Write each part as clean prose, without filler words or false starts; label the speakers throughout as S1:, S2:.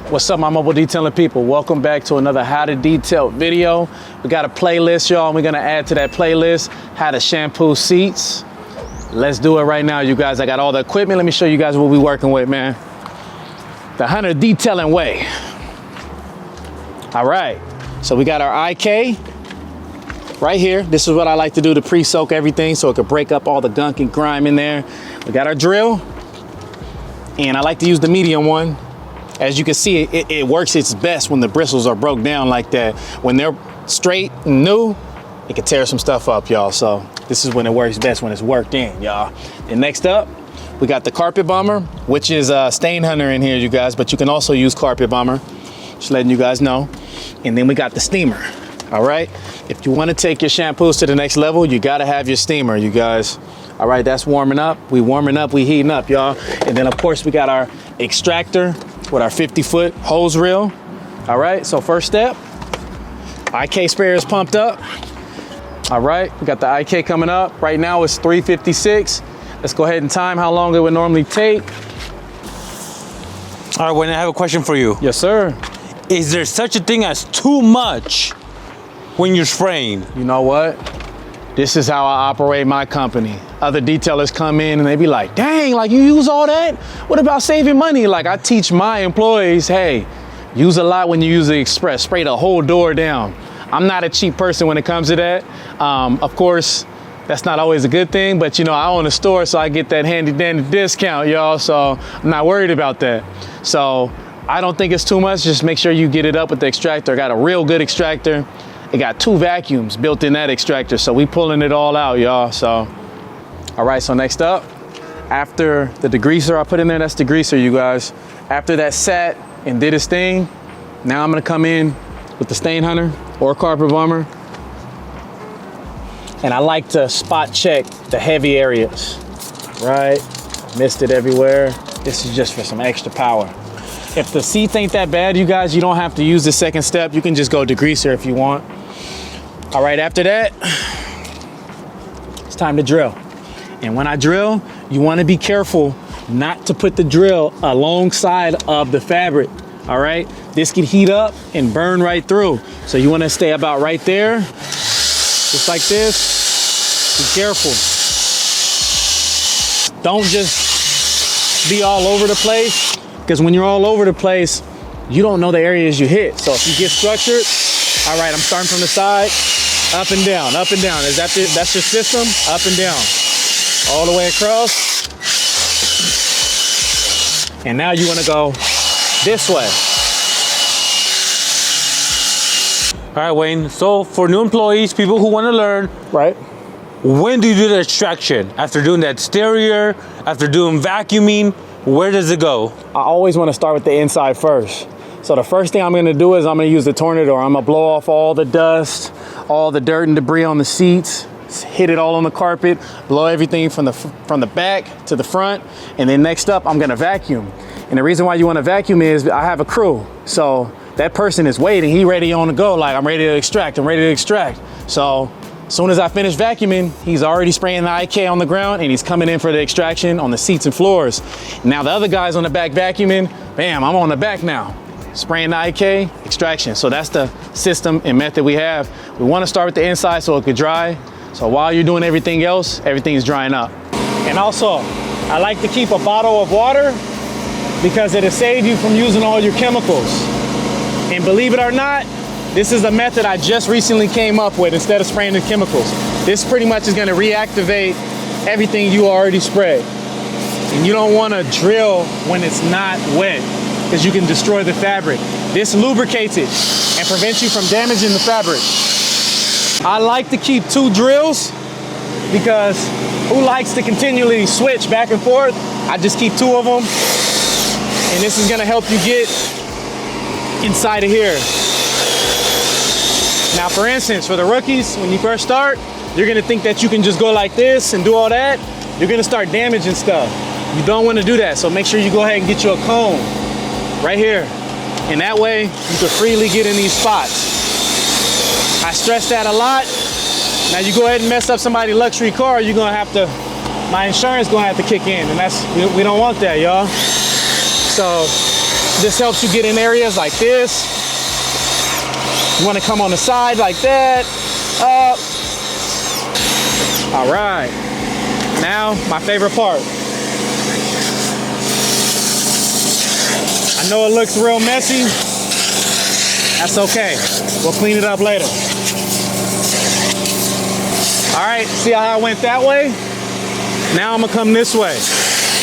S1: What's up, my mobile detailing people? Welcome back to another how to detail video. We got a playlist, y'all, and we're gonna add to that playlist how to shampoo seats. Let's do it right now, you guys. I got all the equipment. Let me show you guys what we're working with, man. The Hunter detailing way. All right, so we got our IK right here. This is what I like to do to pre-soak everything so it could break up all the gunk and grime in there. We got our drill, and I like to use the medium one. As you can see, it works its best when the bristles are broke down like that. When they're straight and new, it can tear some stuff up, y'all. So this is when it works best, when it's worked in, y'all. And next up, we got the carpet bomber, which is a stain hunter in here, you guys, but you can also use carpet bomber. Just letting you guys know. And then we got the steamer, all right? If you want to take your shampoos to the next level, you got to have your steamer, you guys. All right, that's warming up. We warming up, we heating up, y'all. And then, of course, we got our extractor with our 50-foot hose reel. All right, so first step, IK sprayer is pumped up. All right, we got the IK coming up. Right now it's 3:56. Let's go ahead and time how long it would normally take.
S2: All right, Wayne, I have a question for you.
S1: Yes, sir.
S2: Is there such a thing as too much when you're spraying?
S1: You know what? This is how I operate my company. Other detailers come in and they be like, dang, like you use all that? What about saving money? Like I teach my employees, hey, use a lot when you use the express, spray the whole door down. I'm not a cheap person when it comes to that. Of course, that's not always a good thing, but you know, I own a store, so I get that handy dandy discount, y'all. So I'm not worried about that. So I don't think it's too much. Just make sure you get it up with the extractor. I got a real good extractor. It got 2 vacuums built in that extractor, so we pulling it all out, y'all. So, all right, so next up, after the degreaser I put in there, that's degreaser, you guys. After that sat and did its thing, now I'm gonna come in with the stain hunter or carpet bomber, and I like to spot check the heavy areas, right? Missed it everywhere. This is just for some extra power. If the seats ain't that bad, you guys, you don't have to use the second step. You can just go degreaser if you want. All right, after that, it's time to drill. And when I drill, you want to be careful not to put the drill alongside of the fabric, all right? This could heat up and burn right through. So you want to stay about right there, just like this. Be careful. Don't just be all over the place, because when you're all over the place, you don't know the areas you hit. So if you get structured, all right, I'm starting from the side, up and down, up and down. That's your system? Up and down, all the way across. And now you wanna go this way.
S2: All right, Wayne, so for new employees, people who wanna learn,
S1: Right.
S2: when do you do the extraction? After doing that exterior, after doing vacuuming, where does it go?
S1: I always wanna start with the inside first. So the first thing I'm gonna do is I'm gonna use the tornado. I'm gonna blow off all the dust, all the dirt and debris on the seats, hit it all on the carpet, blow everything from the back to the front, and then next up, I'm gonna vacuum. And the reason why you wanna vacuum is I have a crew. So that person is waiting, he ready on the go, like I'm ready to extract, I'm ready to extract. So as soon as I finish vacuuming, he's already spraying the IK on the ground and he's coming in for the extraction on the seats and floors. Now the other guy's on the back vacuuming, bam, I'm on the back now. Spraying the IK, extraction. So that's the system and method we have. We wanna start with the inside so it could dry. So while you're doing everything else, everything's drying up. And also, I like to keep a bottle of water because it'll save you from using all your chemicals. And believe it or not, this is a method I just recently came up with instead of spraying the chemicals. This pretty much is gonna reactivate everything you already sprayed. And you don't wanna drill when it's not wet, because you can destroy the fabric. This lubricates it and prevents you from damaging the fabric. I like to keep 2 drills because who likes to continually switch back and forth? I just keep 2 of them. And this is gonna help you get inside of here. Now, for instance, for the rookies, when you first start, you're gonna think that you can just go like this and do all that. You're gonna start damaging stuff. You don't wanna do that, so make sure you go ahead and get you a comb right here. And that way, you can freely get in these spots. I stress that a lot. Now you go ahead and mess up somebody's luxury car, you're gonna have to, my insurance gonna have to kick in, and we don't want that, y'all. So This helps you get in areas like this. You want to come on the side like that, up. All right. Now, my favorite part. I know it looks real messy. That's okay. We'll clean it up later. All right, see how I went that way? Now I'm gonna come this way.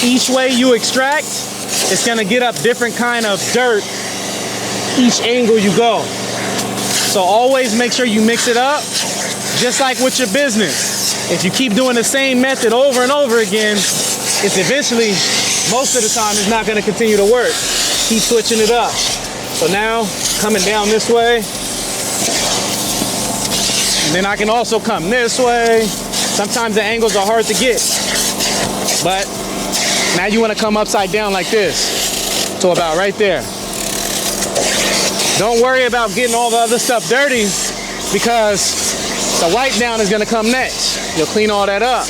S1: Each way you extract, it's gonna get up different kind of dirt each angle you go. So always make sure you mix it up, just like with your business. If you keep doing the same method over and over again, it's eventually, most of the time, it's not gonna continue to work. Keep switching it up. So now, coming down this way, and then I can also come this way. Sometimes the angles are hard to get, but now you wanna come upside down like this, to about right there. Don't worry about getting all the other stuff dirty, because the wipe down is gonna come next. You'll clean all that up.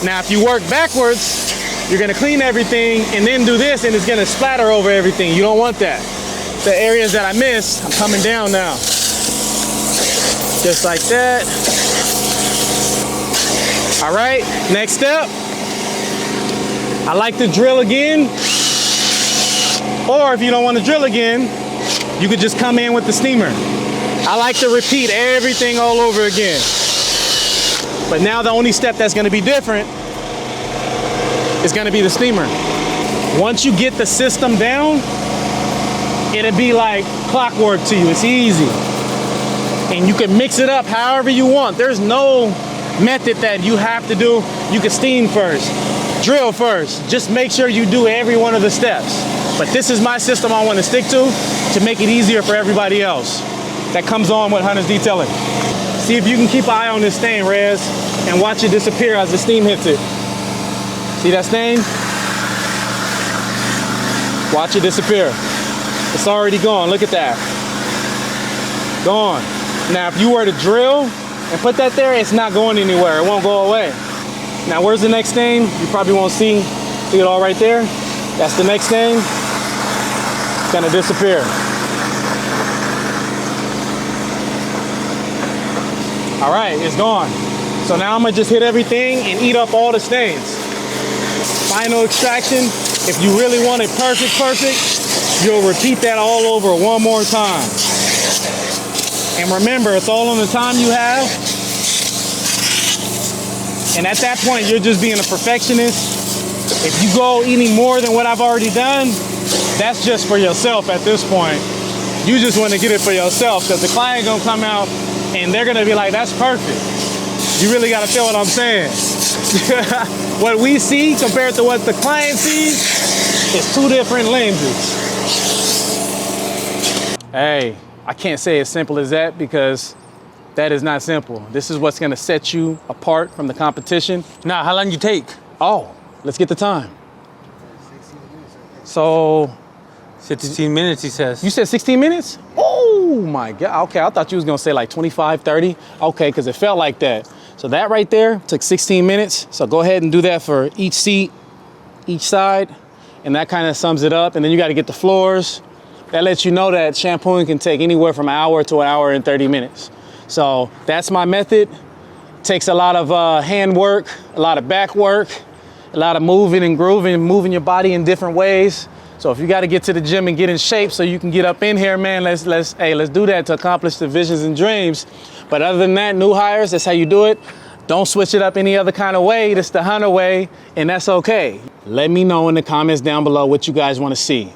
S1: Now, if you work backwards, you're gonna clean everything and then do this, and it's gonna splatter over everything. You don't want that. The areas that I missed, I'm coming down now. Just like that. All right, next step. I like to drill again, or if you don't want to drill again, you could just come in with the steamer. I like to repeat everything all over again. But now the only step that's gonna be different is gonna be the steamer. Once you get the system down, it'll be like clockwork to you. It's easy. And you can mix it up however you want. There's no method that you have to do. You can steam first, drill first. Just make sure you do every one of the steps. But this is my system I want to stick to make it easier for everybody else that comes on with Hunter's Detailing. See if you can keep an eye on this stain, Rez, and watch it disappear as the steam hits it. See that stain? Watch it disappear. It's already gone. Look at that. Gone. Now, if you were to drill and put that there, it's not going anywhere. It won't go away. Now, where's the next stain? You probably won't see it all right there. That's the next stain. It's gonna disappear. All right, it's gone. So now I'm gonna just hit everything and eat up all the stains. Final extraction. If you really want it perfect, you'll repeat that all over one more time. And remember, it's all on the time you have. And at that point, you're just being a perfectionist. If you go eating more than what I've already done, that's just for yourself at this point. You just want to get it for yourself, because the client gonna come out and they're gonna be like, that's perfect. You really gotta feel what I'm saying. What we see compared to what the client sees is two different lenses. Hey, I can't say as simple as that, because that is not simple. This is what's gonna set you apart from the competition.
S2: Now, how long you take?
S1: Oh, let's get the time. So,
S2: 16 minutes, he says.
S1: you said 16 minutes? Oh my God, okay, I thought you was gonna say like 25, 30. Okay, because it felt like that. So that right there took 16 minutes. So go ahead and do that for each seat, each side, and that kind of sums it up. And then you gotta get the floors. That lets you know that shampooing can take anywhere from an hour to an hour and 30 minutes. So that's my method. Takes a lot of hand work, a lot of back work, a lot of moving and grooving, moving your body in different ways. So if you got to get to the gym and get in shape so you can get up in here, man, let's do that to accomplish the visions and dreams. But other than that, new hires, that's how you do it. Don't switch it up any other kind of way. That's the Hunter way, and that's okay. Let me know in the comments down below what you guys want to see.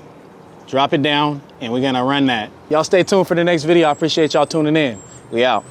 S1: Drop it down, and we're gonna run that. Y'all stay tuned for the next video. I appreciate y'all tuning in. We out.